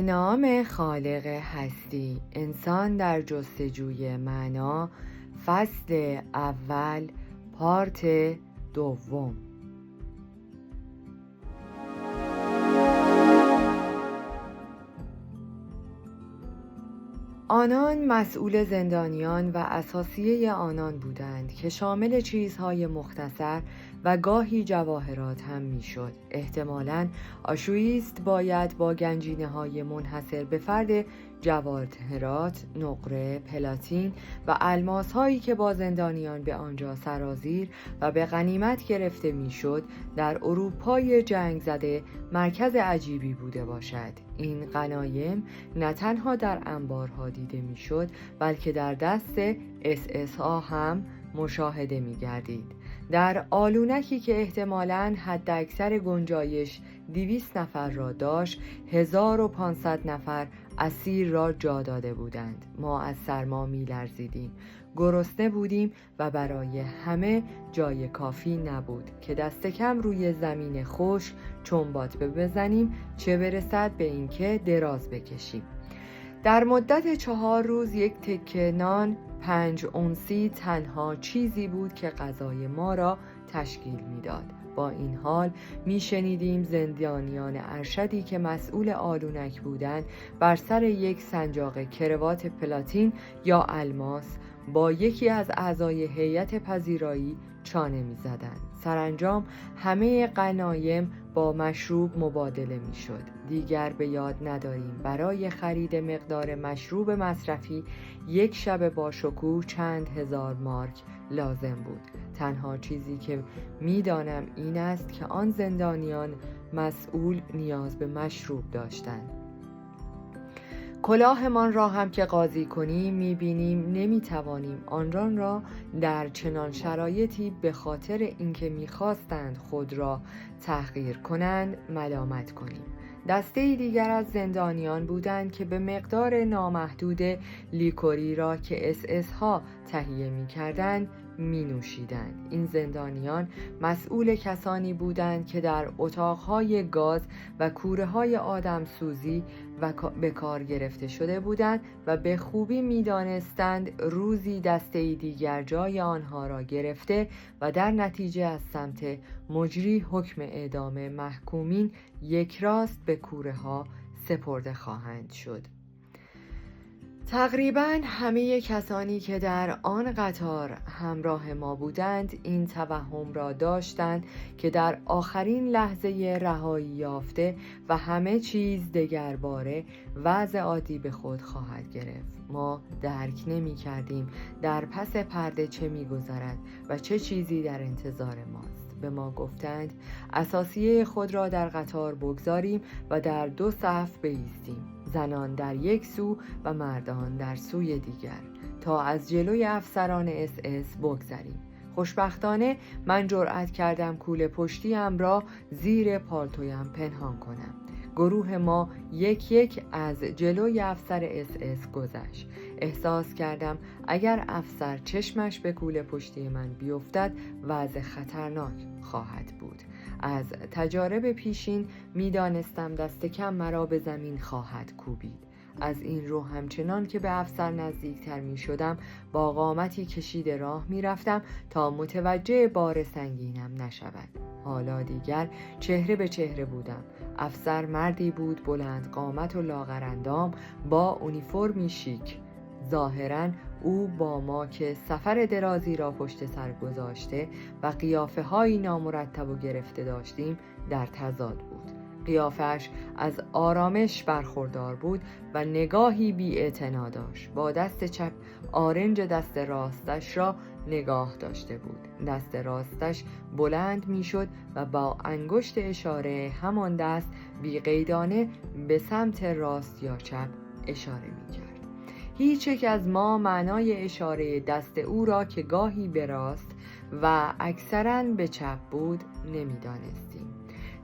به نام خالق هستی، انسان در جستجوی معنا، فصل اول، پارت دوم. آنان مسئول زندانیان و اساسیه آنان بودند که شامل چیزهای مختصر و گاهی جواهرات هم میشد. احتمالاً آشویست باید با گنجینه های منحصر به فرد جواهرات، نقره، پلاتین و الماس هایی که با زندانیان به آنجا سرازیر و به غنیمت گرفته میشد در اروپای جنگ زده مرکز عجیبی بوده باشد. این غنایم نه تنها در انبارها دیده میشد، بلکه در دست SS ها هم مشاهده می گردید. در آلونکی که احتمالاً حد اکثر گنجایش 200 نفر را داشت، 1500 نفر اسیر را جا داده بودند. ما از سرما می لرزیدیم، گرسنه بودیم و برای همه جای کافی نبود که دست کم روی زمین خشک چنبات بزنیم، چه برسد به اینکه دراز بکشیم. در مدت 4 روز یک تکه نان 5 اونسی تنها چیزی بود که غذای ما را تشکیل میداد. با این حال میشنیدیم زندانیان ارشدی که مسئول آلونک بودند بر سر یک سنجاق کروات پلاتین یا الماس با یکی از اعضای هیئت پذیرایی چانه می‌زدند. سرانجام همه غنایم با مشروب مبادله می‌شد. دیگر به یاد نداریم برای خرید مقدار مشروب مصرفی یک شب با شکوه چند هزار مارک لازم بود. تنها چیزی که می‌دانم این است که آن زندانیان مسئول نیاز به مشروب داشتند. کلاهمان را هم که قاضی کنیم می‌بینیم نمی‌توانیم آنان را در چنان شرایطی به خاطر اینکه می‌خواستند خود را تحقیر کنند ملامت کنیم. دسته دیگر از زندانیان بودند که به مقدار نامحدود لیکوری را که SS ها تهیه می‌کردند می‌نوشیدند. این زندانیان مسئول کسانی بودند که در اتاق‌های گاز و کوره‌های آدمسوزی به کار گرفته شده بودند و به خوبی می‌دانستند روزی دسته دیگر جای آنها را گرفته و در نتیجه از سمت مجری حکم اعدام محکومین یک راست به کوره‌ها سپرده خواهند شد. تقریباً همه کسانی که در آن قطار همراه ما بودند این توهم را داشتند که در آخرین لحظه رهایی یافته و همه چیز دگرباره وضع عادی به خود خواهد گرفت. ما درک نمی کردیم در پس پرده چه می گذرد و چه چیزی در انتظار ماست. به ما گفتند اساسیه خود را در قطار بگذاریم و در 2 صف بایستیم، زنان در یک سو و مردان در سوی دیگر، تا از جلوی افسران SS بگذریم. خوشبختانه من جرأت کردم کوله پشتیم را زیر پالتویم پنهان کنم. گروه ما یک از جلوی افسر SS گذشت. احساس کردم اگر افسر چشمش به کوله پشتی من بیفتد وضع خطرناک خواهد بود. از تجارب پیشین می‌دانستم دست کم مرا به زمین خواهد کوبید. از این رو همچنان که به افسر نزدیکتر می شدم با قامتی کشیده راه می رفتم تا متوجه بار سنگینم نشود. حالا دیگر چهره به چهره بودم. افسر مردی بود بلند قامت و لاغرندام با اونیفرمی شیک. ظاهراً او با ما که سفر درازی را پشت سر گذاشته و قیافه هایی نامرتب و گرفته داشتیم در تضاد بود. قیافش از آرامش برخوردار بود و نگاهی بی‌اعتنا داشت. با دست چپ آرنج دست راستش را نگاه داشته بود. دست راستش بلند میشد و با انگشت اشاره همان دست بی‌قیدانه به سمت راست یا چپ اشاره میکرد. هیچ یک از ما معنای اشاره دست او را که گاهی به راست و اکثراً به چپ بود نمیدانستیم.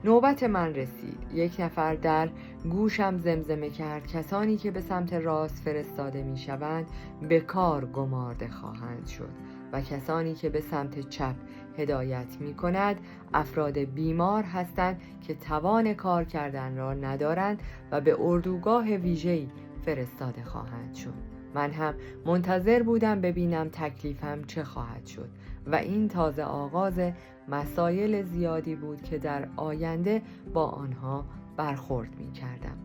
نوبت من رسید. یک نفر در گوشم زمزمه کرد کسانی که به سمت راست فرستاده می شوند به کار گمارده خواهند شد و کسانی که به سمت چپ هدایت می کند افراد بیمار هستند که توان کار کردن را ندارند و به اردوگاه ویژه‌ای فرستاده خواهند شد. من هم منتظر بودم ببینم تکلیفم چه خواهد شد و این تازه آغاز مسائل زیادی بود که در آینده با آنها برخورد می کردم.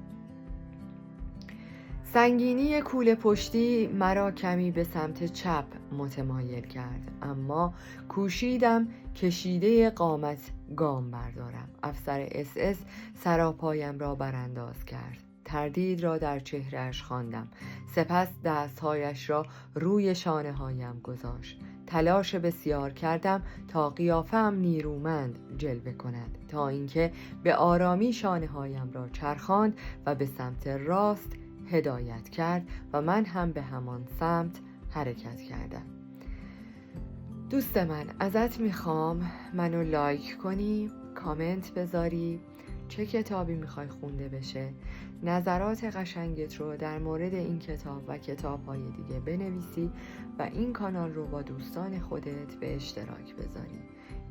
سنگینی کوله پشتی مرا کمی به سمت چپ متمایل کرد، اما کوشیدم کشیده قامت گام بردارم. افسر SS سراپایم را برانداز کرد. تردید را در چهرهش خواندم. سپس دستهایش را روی شانه هایم گذاشت. تلاش بسیار کردم تا قیافه‌ام نیرومند جلوه کند، تا اینکه به آرامی شانه هایم را چرخاند و به سمت راست هدایت کرد و من هم به همان سمت حرکت کردم. دوست من، ازت میخوام منو لایک کنی، کامنت بذاری، چه کتابی میخوای خونده بشه، نظرات قشنگت رو در مورد این کتاب و کتاب‌های دیگه بنویسی و این کانال رو با دوستان خودت به اشتراک بذاری.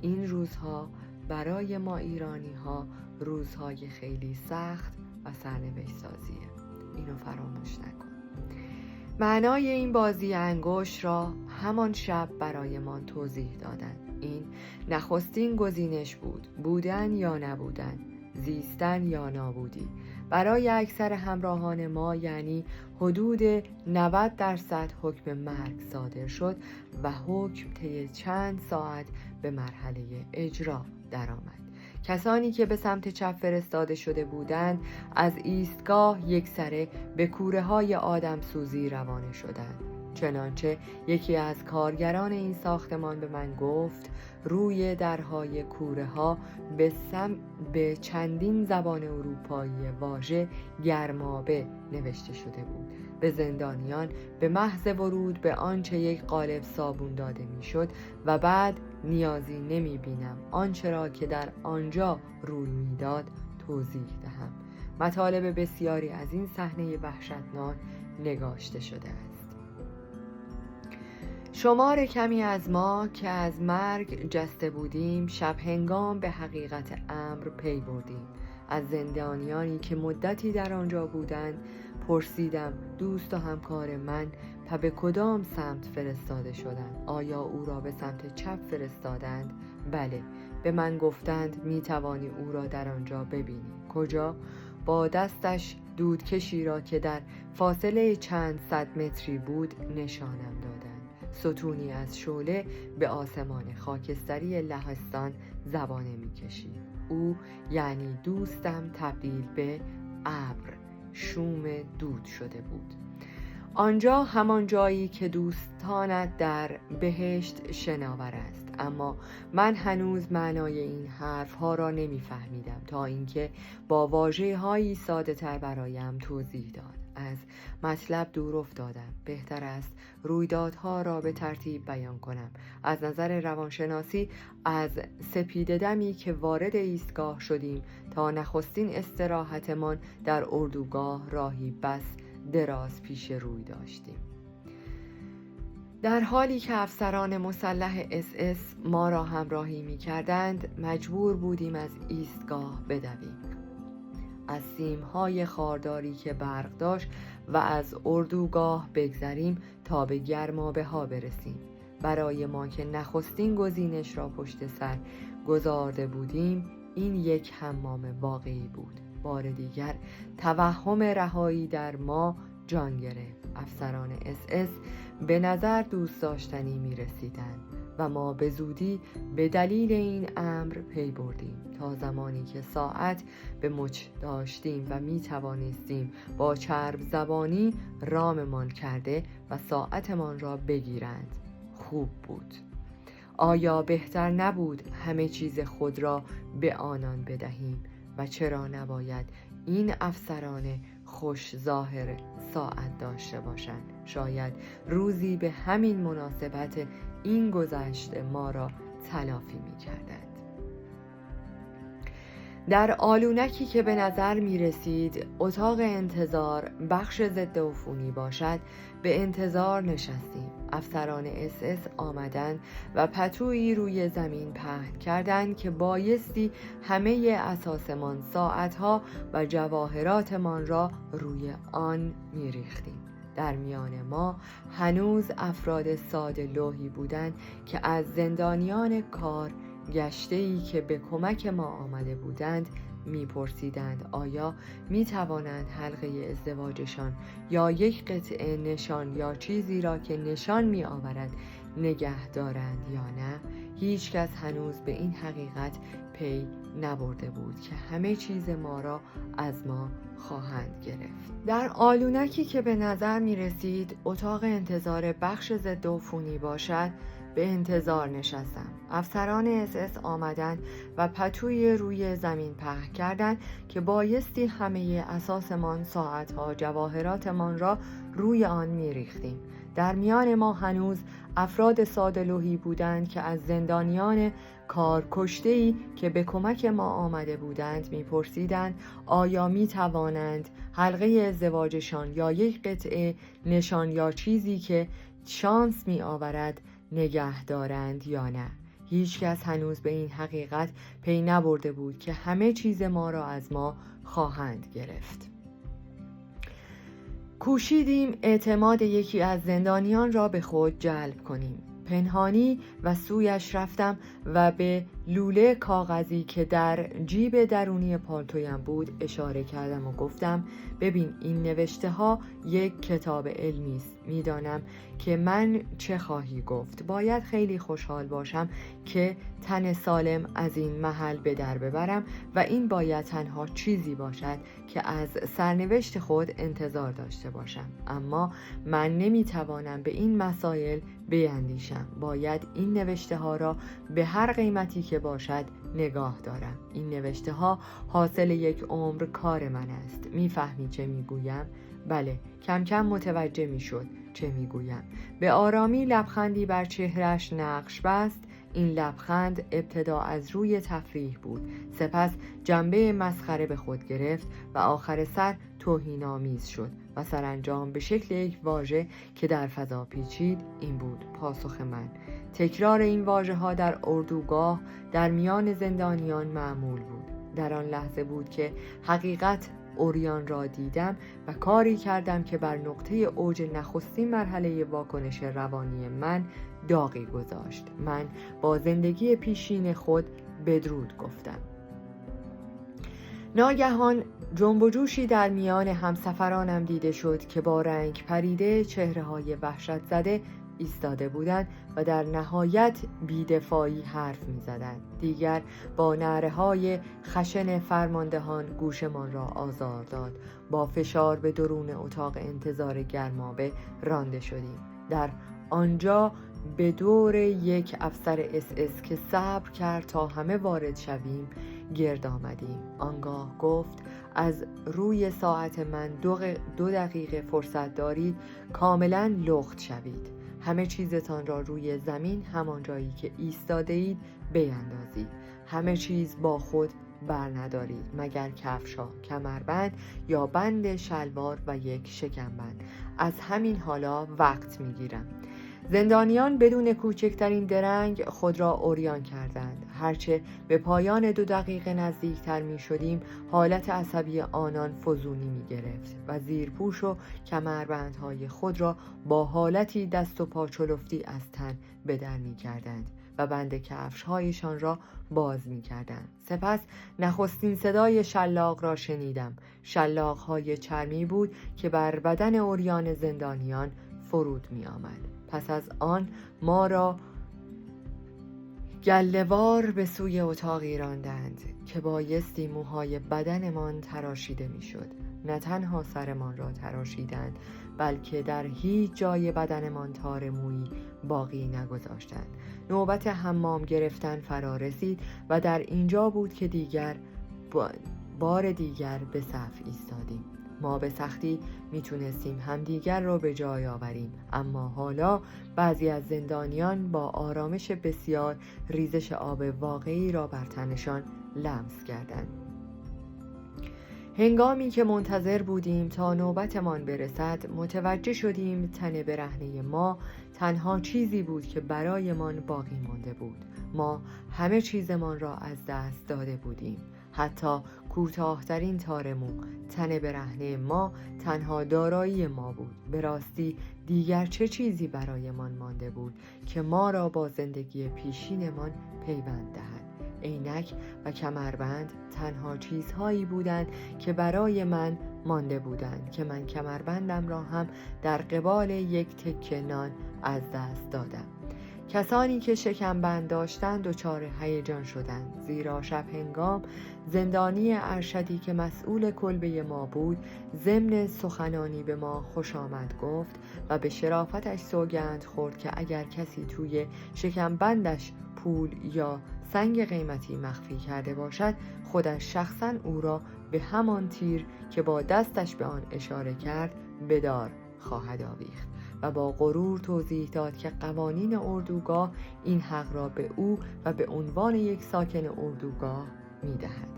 این روزها برای ما ایرانی‌ها روزهای خیلی سخت و سرنوشت سازیه. اینو فراموش نکن. معنای این بازی انگشت را همان شب برایمان توضیح دادند. این نخستین گزینش بود، بودن یا نبودن، زیستن یا نابودی. برای اکثر همراهان ما یعنی حدود 90% حکم مرگ صادر شد و حکم طی چند ساعت به مرحله اجرا درآمد. کسانی که به سمت چپ فرستاده شده بودند از ایستگاه یکسره به کوره‌های آدمسوزی روانه شدند. چنانچه یکی از کارگران این ساختمان به من گفت روی درهای کوره‌ها به چندین زبان اروپایی واژه گرمابه نوشته شده بود. به زندانیان به محض ورود به آنچه یک قالب صابون داده میشد و بعد نیازی نمی بینم آنچه را که در آنجا روی میداد توضیح دهم. مطالب بسیاری از این صحنه وحشتناک نگاشته شده است. شمار کمی از ما که از مرگ جسته بودیم شب هنگام به حقیقت امر پی بردیم. از زندانیانی که مدتی در آنجا بودند پرسیدم دوست و همکار من به کدام سمت فرستاده شدند؟ آیا او را به سمت چپ فرستادند؟ بله. به من گفتند می توانی او را در آنجا ببینی. کجا؟ با دستش دودکشی را که در فاصله چند صد متری بود نشانم دادند. ستونی از شعله به آسمان خاکستری لهستان زبانه می کشید. او یعنی دوستم تبدیل به ابر شوم دود شده بود. آنجا همان جایی که دوستانت در بهشت شناور است، اما من هنوز معنای این حرفها را نمی‌فهمیدم تا اینکه با واژه‌هایی ساده‌تر برایم توضیح داد. از مطلب دور افتادم. بهتر است رویدادها را به ترتیب بیان کنم. از نظر روانشناسی از سپیده دمی که وارد ایستگاه شدیم تا نخستین استراحتمان در اردوگاه راهی بس دراز پیش روی داشتیم. در حالی که افسران مسلح SS ما را همراهی می کردند مجبور بودیم از ایستگاه بدویم. از سیم‌های خارداری که برق داشت و از اردوگاه بگذریم تا به گرمابه ها برسیم. برای ما که نخستین گزینش را پشت سر گذارده بودیم این یک حمام واقعی بود. بار دیگر توهم رهایی در ما جان گرفت. افسران SS به نظر دوست داشتنی می رسیدند و ما به زودی به دلیل این امر پی بردیم تا زمانی که ساعت به مچ داشتیم و می توانستیم با چرب زبانی راممان کرده و ساعتمان را بگیرند. خوب بود. آیا بهتر نبود همه چیز خود را به آنان بدهیم و چرا نباید این افسران خوش ظاهر ساعت داشته باشند؟ شاید روزی به همین مناسبت این گذشته ما را تلافی می کردند. در آلونکی که به نظر می رسید اتاق انتظار بخش ضد عفونی باشد به انتظار نشستیم. افسران SS آمدند و پتویی روی زمین پهن کردند که بایستی همه اساسمان، ساعتها و جواهراتمان را روی آن می ریختیم. در میان ما هنوز افراد ساده لوحی بودند که از زندانیان کار گشته‌ای که به کمک ما آمده بودند می‌پرسیدند آیا می‌توانند حلقه ازدواجشان یا یک قطعه نشان یا چیزی را که نشان می‌آورد نگه دارند یا نه. هیچ کس هنوز به این حقیقت پی نبرده بود که همه چیز ما را از ما خواهند گرفت. در آلونکی که به نظر می رسید اتاق انتظار بخش ضد عفونی باشد به انتظار نشستم. افسران SS آمدند و پتوی روی زمین پهن کردند که بایستی همه اساسمان، ساعتها، جواهراتمان را روی آن می ریختیم. در میان ما هنوز افراد ساده لوحی بودند که از زندانیان کار کشته‌ای که به کمک ما آمده بودند می‌پرسیدند آیا می‌توانند حلقه ازدواجشان یا یک قطعه نشان یا چیزی که شانس می‌آورد نگه دارند یا نه. هیچ کس هنوز به این حقیقت پی نبرده بود که همه چیز ما را از ما خواهند گرفت. کوشیدیم اعتماد یکی از زندانیان را به خود جلب کنیم. پنهانی و سویش رفتم و به لوله کاغذی که در جیب درونی پالتویم بود اشاره کردم و گفتم ببین این نوشته ها یک کتاب علمی است. میدانم که من چه خواهی گفت. باید خیلی خوشحال باشم که تن سالم از این محل به در ببرم و این باید تنها چیزی باشد که از سرنوشت خود انتظار داشته باشم. اما من نمیتوانم به این مسائل بیندیشم. باید این نوشته ها را به هر قیمتی که باشد نگاه دارم. این نوشته ها حاصل یک عمر کار من است. میفهمی چه میگویم؟ بله، کم کم متوجه میشد چه میگویم. به آرامی لبخندی بر چهرش نقش بست. این لبخند ابتدا از روی تفریح بود، سپس جنبه مسخره به خود گرفت و آخر سر توهین‌آمیز شد و سرانجام به شکل یک واژه که در فضا پیچید این بود پاسخ من. تکرار این واژه‌ها در اردوگاه در میان زندانیان معمول بود. در آن لحظه بود که حقیقت اوریان را دیدم و کاری کردم که بر نقطه اوج نخستین مرحله واکنش روانی من داغی گذاشت. من با زندگی پیشین خود بدرود گفتم. ناگهان جنب و جوشی در میان همسفرانم دیده شد که با رنگ پریده چهره‌های وحشت زده ایستاده بودند و در نهایت بی‌دفاعی حرف می‌زدند. دیگر با نعره‌های خشن فرماندهان گوشمان را آزار داد. با فشار به درون اتاق انتظار گرمابه رانده شدیم. در آنجا به دور یک افسر SS که صبر کرد تا همه وارد شویم گرد آمدیم. آنگاه گفت از روی ساعت من 2 دقیقه فرصت دارید کاملا لخت شوید. همه چیزتان را روی زمین همان جایی که ایستاده اید بیندازید. همه چیز با خود بر ندارید مگر کفش‌ها، کمربند یا بند شلوار و یک شکمبند. از همین حالا وقت میگیرم. زندانیان بدون کوچکترین درنگ خود را عریان کردند. هرچه به پایان 2 دقیقه نزدیکتر می شدیم حالت عصبی آنان فزونی می گرفت و زیرپوش و کمربندهای خود را با حالتی دست و پا چلفتی از تن به در می کردند و بند کفش‌هایشان را باز می کردند. سپس نخستین صدای شلاق را شنیدم. شلاق‌های چرمی بود که بر بدن عریان زندانیان فرود می آمد. پس از آن ما را گله‌وار به سوی اتاقی راندند که بایستی موهای بدنمان تراشیده میشد. نه تنها سرمان را تراشیدند بلکه در هیچ جای بدنمان تار مویی باقی نگذاشتند. نوبت حمام گرفتن فرا رسید و در اینجا بود که بار دیگر به صف ایستادیم. ما به سختی میتونستیم همدیگر را به جای آوریم، اما حالا بعضی از زندانیان با آرامش بسیار ریزش آب واقعی را بر تنشان لمس کردند. هنگامی که منتظر بودیم تا نوبتمان برسد، متوجه شدیم تن برهنه ما تنها چیزی بود که برایمان باقی مانده بود. ما همه چیزمان را از دست داده بودیم، حتی کوتاه‌ترین تار مو. تن برهنه ما تنها دارایی ما بود. به راستی دیگر چه چیزی برایمان مانده بود که ما را با زندگی پیشینمان پیوند دهد؟ عینک و کمربند تنها چیزهایی بودند که برای من مانده بودند که من کمربندم را هم در قبال یک تکه نان از دست دادم. کسانی که شکمبند داشتند دچار هیجان شدند، زیرا شب هنگام زندانی ارشدی که مسئول کلبه ما بود ضمن سخنانی به ما خوش آمد گفت و به شرافتش سوگند خورد که اگر کسی توی شکمبندش پول یا سنگ قیمتی مخفی کرده باشد، خودش شخصا او را به همان تیر که با دستش به آن اشاره کرد به دار خواهد آویخت. و با غرور توضیح داد که قوانین اردوگاه این حق را به او و به عنوان یک ساکن اردوگاه می‌دهد.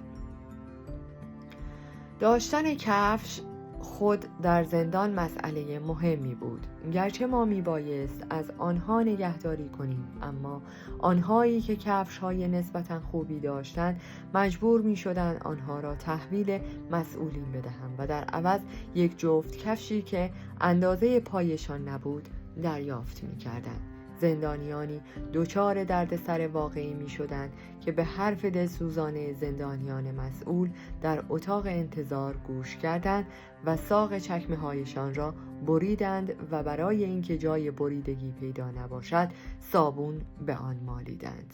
داشتن کفش خود در زندان مسئله مهمی بود. گرچه ما میبایست از آنها نگهداری کنیم، اما آنهایی که کفش‌های نسبتاً خوبی داشتند مجبور میشدند آنها را تحویل مسئولین بدهند و در عوض یک جفت کفشی که اندازه پایشان نبود دریافت میکردند. زندانیانی دچار دردسر واقعی می شدند که به حرف دلسوزانه زندانیان مسئول در اتاق انتظار گوش کردند و ساق چکمه هایشان را بریدند و برای اینکه جای بریدگی پیدا نباشد صابون به آن مالیدند.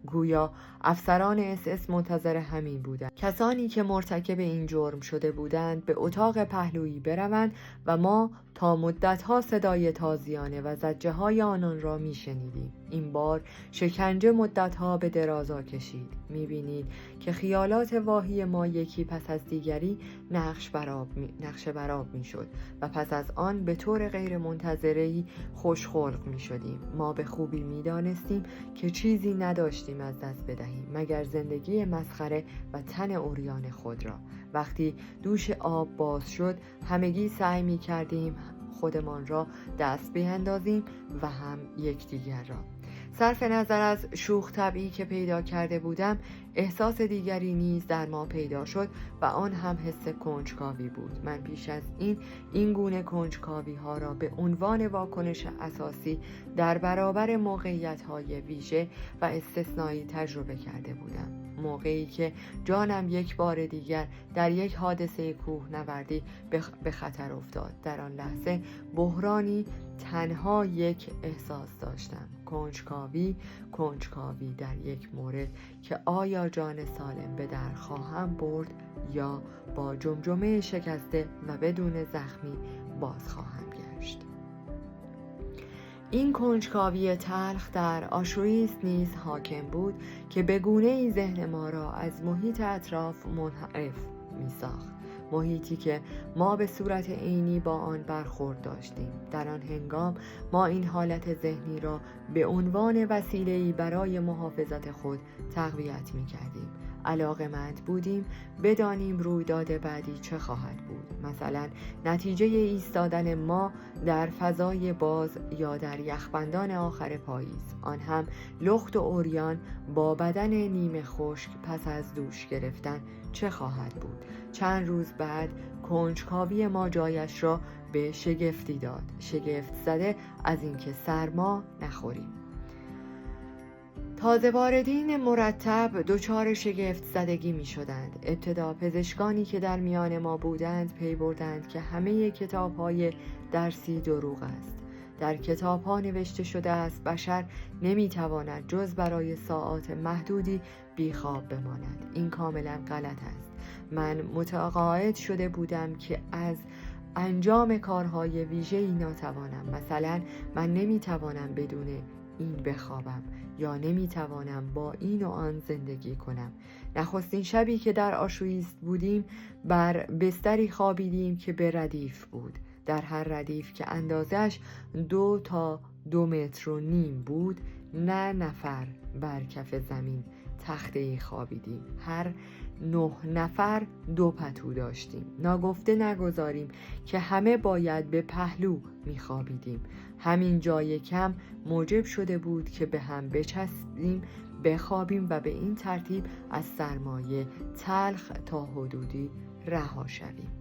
گویا افسران SS منتظر همین بودند، کسانی که مرتکب این جرم شده بودند به اتاق پهلویی بروند و ما تا مدتها صدای تازیانه و زجه های آنان را می شنیدیم. این بار شکنجه مدتها به درازا کشید. می بینید که خیالات واهی ما یکی پس از دیگری نقش برآب می شد و پس از آن به طور غیر منتظره‌ای خوشخلق می شدیم. ما به خوبی می دانستیم که چیزی نداشتیم از دست بدهیم مگر زندگی مسخره و تن عریان خود را. وقتی دوش آب باز شد همگی سعی می کردیم خودمان را دست بیندازیم و هم یکدیگر را. صرف نظر از شوخ طبعی که پیدا کرده بودم، احساس دیگری نیز در ما پیدا شد و آن هم حس کنجکاوی بود. من پیش از این گونه کنجکاوی ها را به عنوان واکنش اساسی در برابر موقعیت های ویژه و استثنایی تجربه کرده بودم. موقعی که جانم یک بار دیگر در یک حادثه کوهنوردی به خطر افتاد، در آن لحظه بحرانی تنها یک احساس داشتم: کنجکاوی در یک مورد که آیا جان سالم به در خواهم برد یا با جمجمه شکسته و بدون زخمی باز خواهم گشت. این کنجکاوی تلخ در آشویتز نیز حاکم بود که به گونه‌ای ذهن ما را از محیط اطراف منحرف می‌ساخت، محیطی که ما به صورت عینی با آن برخورد داشتیم. در آن هنگام ما این حالت ذهنی را به عنوان وسیله‌ای برای محافظت خود تقویت می‌کردیم. علاقه‌مند بودیم بدانیم رویداد بعدی چه خواهد بود، مثلا نتیجه ایستادن ما در فضای باز یا در یخبندان آخر پاییز، آن هم لخت و عریان با بدن نیمه خشک پس از دوش گرفتن چه خواهد بود. چند روز بعد کنجکاوی ما جایش را به شگفتی داد، شگفت زده از اینکه سرما نخوریم. تازه واردین مرتب دچار شگفت زدگی می شدند. ابتدا پزشکانی که در میان ما بودند پی بردند که همه کتاب‌های درسی دروغ است. در کتاب‌ها نوشته شده است بشر نمی‌تواند جز برای ساعات محدودی بیخواب بماند. این کاملا غلط است. من متقاعد شده بودم که از انجام کارهای ویژه‌ای ناتوانم. مثلا من نمی‌توانم بدون این بخوابم یا نمیتوانم با این و آن زندگی کنم. نخستین شبی که در آشویتز بودیم بر بستری خوابیدیم که به ردیف بود. در هر ردیف که اندازش 2 تا 2.5 متر بود، نه نفر بر کف زمین تخته‌ای خوابیدیم. هر 9 نفر 2 پتو داشتیم. ناگفته نگذاریم که همه باید به پهلو میخوابیدیم. همین جای کم موجب شده بود که به هم بچسبیم، بخوابیم و به این ترتیب از سرمایه تلخ تا حدودی رها شویم.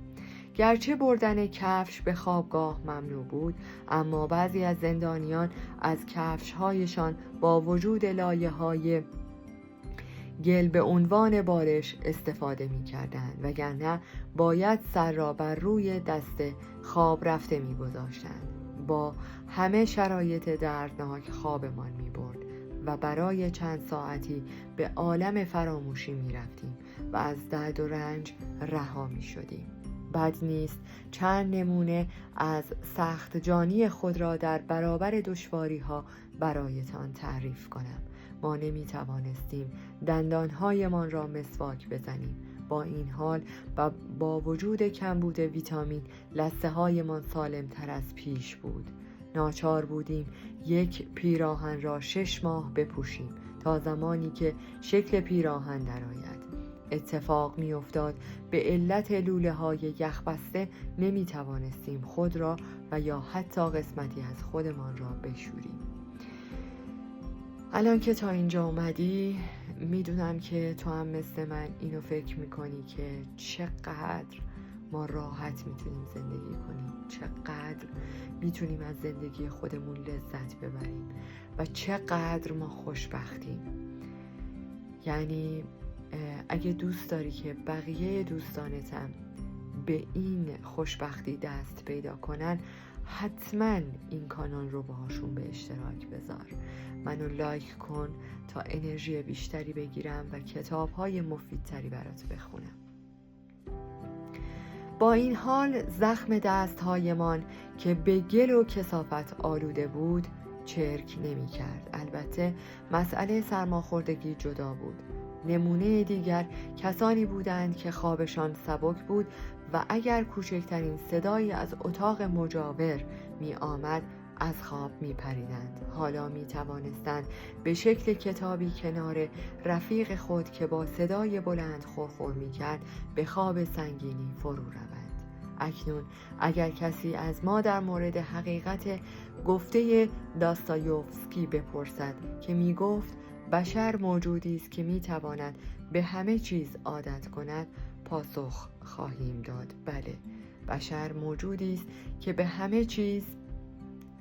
گرچه بردن کفش به خوابگاه ممنوع بود، اما بعضی از زندانیان از کفش‌هایشان با وجود لایه‌های گل به عنوان بارش استفاده می‌کردند، وگرنه باید سر را بر روی دست خواب رفته می‌گذاشتند. با همه شرایط دردناک خوابمان می‌برد و برای چند ساعتی به عالم فراموشی می‌رفتیم و از درد و رنج رها می‌شدیم. بد نیست چند نمونه از سخت جانی خود را در برابر دشواری‌ها برایتان تعریف کنم. ما نمی توانستیم دندانهایمان را مسواک بزنیم. با این حال و با وجود کمبود ویتامین لثه هایمان سالم تر از پیش بود. ناچار بودیم یک پیراهن را 6 ماه بپوشیم تا زمانی که شکل پیراهن درآید. اتفاق می افتاد به علت لوله های یخبسته نمی توانستیم خود را و یا حتی قسمتی از خودمان را بشوریم. الان که تا اینجا اومدی میدونم که تو هم مثل من اینو فکر میکنی که چقدر ما راحت میتونیم زندگی کنیم، چقدر میتونیم از زندگی خودمون لذت ببریم و چقدر ما خوشبختیم. یعنی اگه دوست داری که بقیه دوستانتم به این خوشبختی دست پیدا کنن، حتما این کانال رو باهاشون به اشتراک بذار، منو لایک کن تا انرژی بیشتری بگیرم و کتاب‌های مفیدتری برات بخونم. با این حال زخم دست‌هایمان که به گل و کثافت آلوده بود چرک نمی کرد. البته مسئله سرماخوردگی جدا بود. نمونه دیگر کسانی بودند که خوابشان سبک بود و اگر کوچکترین صدایی از اتاق مجاور می آمد از خواب می پریدند. حالا می توانستند به شکل کتابی کنار رفیق خود که با صدای بلند خورخور می کرد به خواب سنگینی فرو روند. اکنون اگر کسی از ما در مورد حقیقت گفته داستایوفسکی بپرسد که می گفت بشر موجودی است که می تواند به همه چیز عادت کند، پاسخ خواهیم داد بله، بشر موجودی است که به همه چیز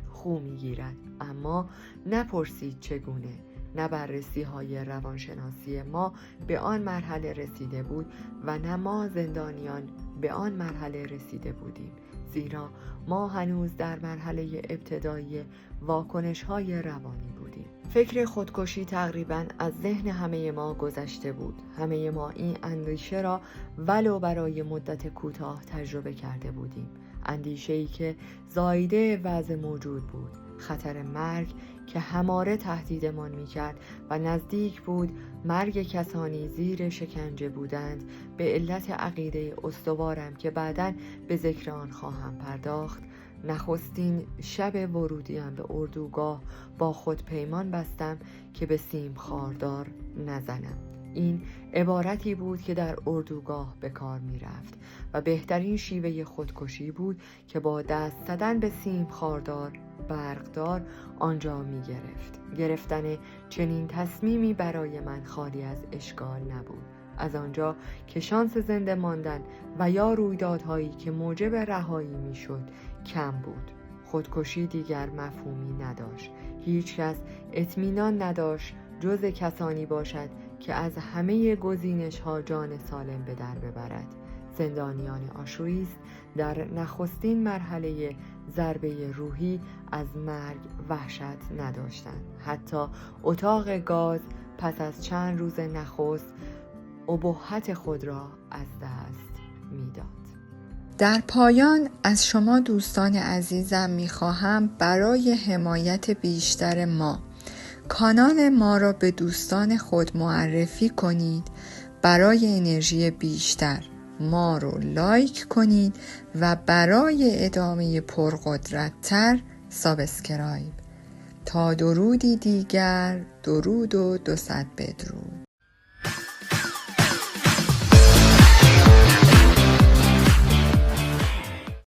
خو می گیرد، اما نپرسید چگونه. نه بررسی های روانشناسی ما به آن مرحله رسیده بود و نه ما زندانیان به آن مرحله رسیده بودیم، زیرا ما هنوز در مرحله ابتدایی واکنش های روانی بودیم. فکر خودکشی تقریباً از ذهن همه ما گذشته بود. همه ما این اندیشه را ولو برای مدت کوتاه تجربه کرده بودیم. اندیشه‌ای که زایده وضع موجود بود، خطر مرگ که هماره تهدیدمان می‌کرد و نزدیک بود مرگ کسانی زیر شکنجه بودند به علت عقیده استوارم که بعداً به ذکر آن خواهم پرداخت. نخستین شب ورودیم به اردوگاه با خود پیمان بستم که به سیم خاردار نزنم. این عبارتی بود که در اردوگاه به کار می رفت و بهترین شیوه خودکشی بود که با دست زدن به سیم خاردار برقدار آنجا می گرفت. گرفتن چنین تصمیمی برای من خالی از اشکال نبود. از آنجا که شانس زنده ماندن و یا رویدادهایی که موجب رهایی می شد کم بود. خودکشی دیگر مفهومی نداشت. هیچ کس اطمینان نداشت جز کسانی باشد که از همه گزینش ها جان سالم به در ببرد. زندانیان آشویتز در نخستین مرحله ضربه روحی از مرگ وحشت نداشتند. حتی اتاق گاز پس از چند روز نخست ابهت خود را از دست میداد. در پایان از شما دوستان عزیزم میخواهم برای حمایت بیشتر ما کانال ما را به دوستان خود معرفی کنید. برای انرژی بیشتر ما رو لایک کنید و برای ادامه پرقدرت‌تر سابسکرایب. تا درودی دیگر، درود و 200 بدرود.